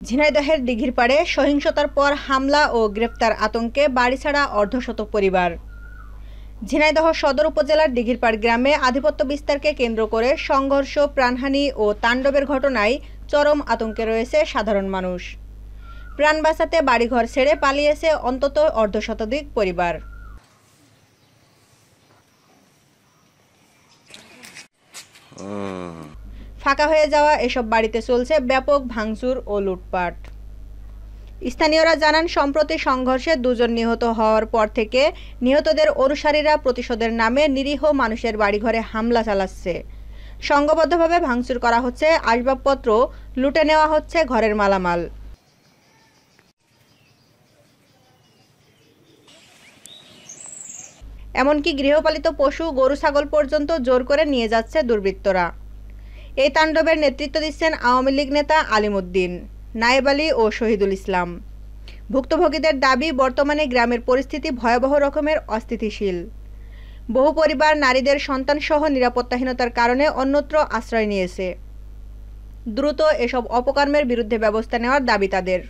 ঝিনাইদহের দিঘির পাড়ে সহিংসতার পর হামলা ও গ্রেপ্তার আতঙ্কে বাড়িছাড়া অর্ধশত পরিবার। ঝিনাইদহ সদর উপজেলার দিঘিরপাড় গ্রামে আধিপত্য বিস্তারকে কেন্দ্র করে সংঘর্ষ, প্রাণহানি ও তাণ্ডবের ঘটনায় চরম আতঙ্কে রয়েছে সাধারণ মানুষ। প্রাণ বাঁচাতে বাড়িঘর ছেড়ে পালিয়েছে অন্তত অর্ধশতাধিক পরিবার। ফাঁকা হয়ে যাওয়া এসব বাড়িতে চলছে ব্যাপক ভাঙচুর ও লুটপাট। স্থানীয়রা জানান, সম্প্রতি সংঘর্ষে 2 জন নিহত হওয়ার পর থেকে নিহতদের অনুসারীরা প্রতিশোধের নামে নিরীহ মানুষের বাড়িঘরে হামলা চালাচ্ছে। সংঘবদ্ধভাবে ভাঙচুর করা হচ্ছে আসবাবপত্র, লুটে নেওয়া হচ্ছে ঘরের মালামাল। এমনকি গৃহপালিত পশু, গরু, ছাগল পর্যন্ত জোর করে নিয়ে যাচ্ছে দুর্বৃত্তরা। এই তাণ্ডবের নেতৃত্ব দিচ্ছেন আওয়ামী লীগ নেতা আলিম উদ্দিন, নায়েব আলী ও শহীদুল ইসলাম। ভুক্তভোগীদের দাবি, বর্তমানে গ্রামের পরিস্থিতি ভয়াবহ রকমের অস্থিতিশীল। বহু পরিবার নারীদের সন্তানসহ নিরাপত্তাহীনতার কারণে অন্যত্র আশ্রয় নিয়েছে। দ্রুত এসব অপকর্মের বিরুদ্ধে ব্যবস্থা নেওয়ার দাবি তাদের।